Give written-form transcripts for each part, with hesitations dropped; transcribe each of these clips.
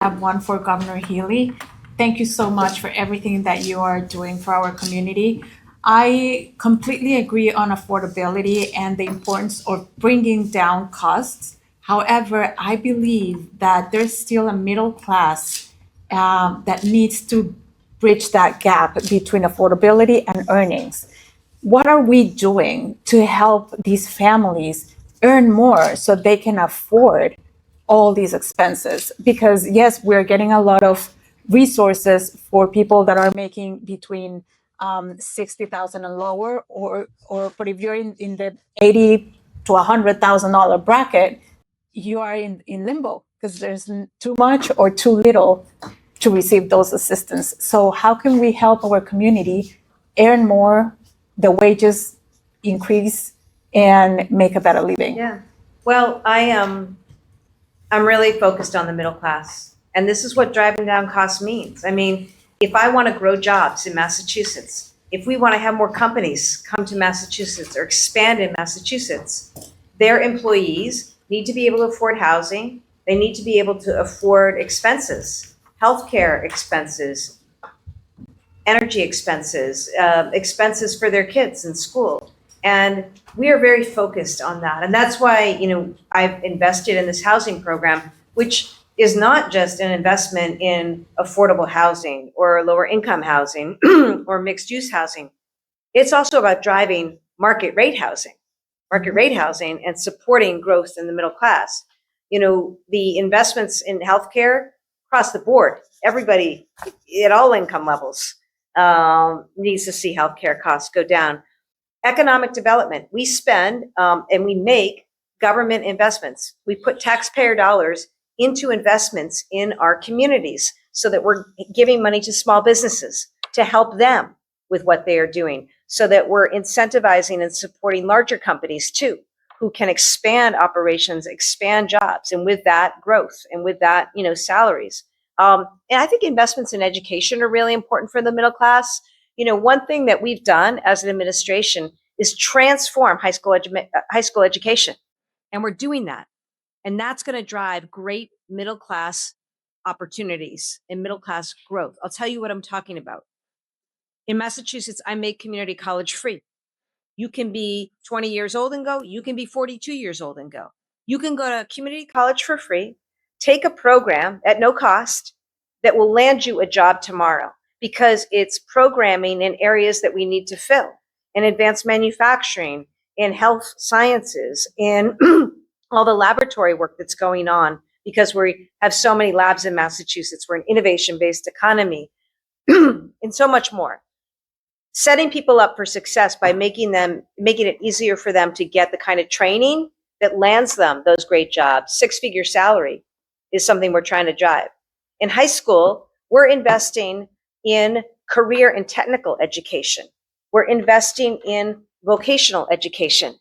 have one for Governor Healey. Thank you so much for everything that you are doing for our community. I completely agree on affordability and the importance of bringing down costs. However, I believe that there's still a middle class that needs to bridge that gap between affordability and earnings. What are we doing to help these families earn more so they can afford all these expenses? Because yes, we're getting a lot of resources for people that are making between 60,000 and lower, or but if you're in the 80 to $100,000 bracket, you are in limbo because there's too much or too little to receive those assistance. So how can we help our community earn more, the wages increase, and make a better living? Yeah. Well, I'm really focused on the middle class, and this is what driving down costs means. I mean, if I want to grow jobs in Massachusetts, if we want to have more companies come to Massachusetts or expand in Massachusetts, their employees need to be able to afford housing. They need to be able to afford expenses, healthcare expenses, energy expenses, expenses for their kids in school. And we are very focused on that. And that's why, I've invested in this housing program, which is not just an investment in affordable housing or lower income housing or mixed use housing. It's also about driving market rate housing and supporting growth in the middle class. The investments in healthcare across the board, everybody at all income levels needs to see healthcare costs go down. Economic development, we spend and we make government investments. We put taxpayer dollars into investments in our communities so that we're giving money to small businesses to help them with what they are doing, so that we're incentivizing and supporting larger companies too, who can expand operations, expand jobs, and with that growth and with that, salaries. And I think investments in education are really important for the middle class. One thing that we've done as an administration is transform high school education. And we're doing that. And that's going to drive great middle class opportunities and middle class growth. I'll tell you what I'm talking about. In Massachusetts, I make community college free. You can be 20 years old and go. You can be 42 years old and go. You can go to community college for free, take a program at no cost that will land you a job tomorrow, because it's programming in areas that we need to fill, in advanced manufacturing, in health sciences, in all the laboratory work that's going on, because we have so many labs in Massachusetts. We're an innovation-based economy, and so much more. Setting people up for success by making it easier for them to get the kind of training that lands them those great jobs. 6-figure salary is something we're trying to drive. In high school, we're investing in career and technical education. We're investing in vocational education.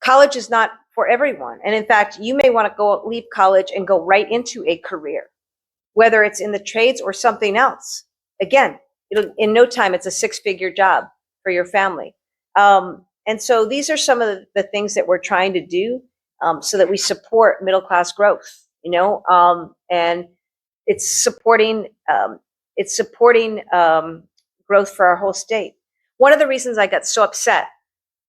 College is not for everyone. And in fact, you may want to leave college and go right into a career, whether it's in the trades or something else. Again, in no time, it's a 6-figure job for your family. And so these are some of the things that we're trying to do so that we support middle class growth, and it's supporting growth for our whole state. One of the reasons I got so upset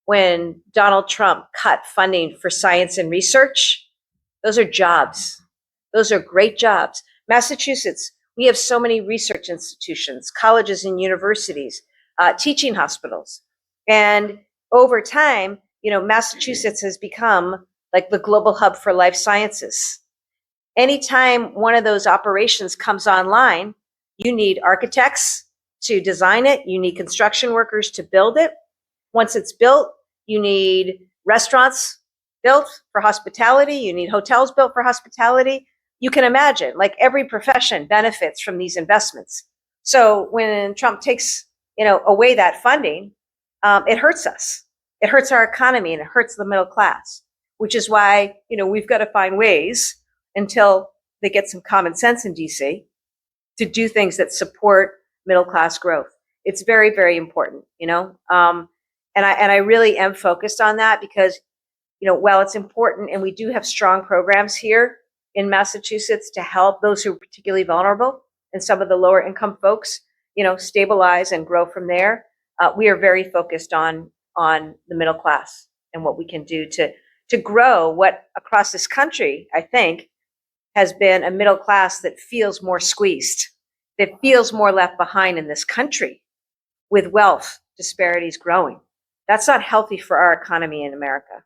when Donald Trump cut funding for science and research, those are jobs. Those are great jobs. Massachusetts, we have so many research institutions, colleges and universities, teaching hospitals. And over time, Massachusetts has become like the global hub for life sciences. Anytime one of those operations comes online, you need architects to design it. You need construction workers to build it. Once it's built, you need restaurants built for hospitality. You need hotels built for hospitality. You can imagine, like, every profession benefits from these investments. So when Trump takes, away that funding, it hurts us. It hurts our economy and it hurts the middle class, which is why, we've got to find ways, until they get some common sense in DC, to do things that support middle class growth. It's very, very important, and I really am focused on that because, while it's important and we do have strong programs here, in Massachusetts to help those who are particularly vulnerable and some of the lower income folks, stabilize and grow from there. We are very focused on the middle class and what we can do to grow what across this country, I think, has been a middle class that feels more squeezed, that feels more left behind in this country with wealth disparities growing. That's not healthy for our economy in America.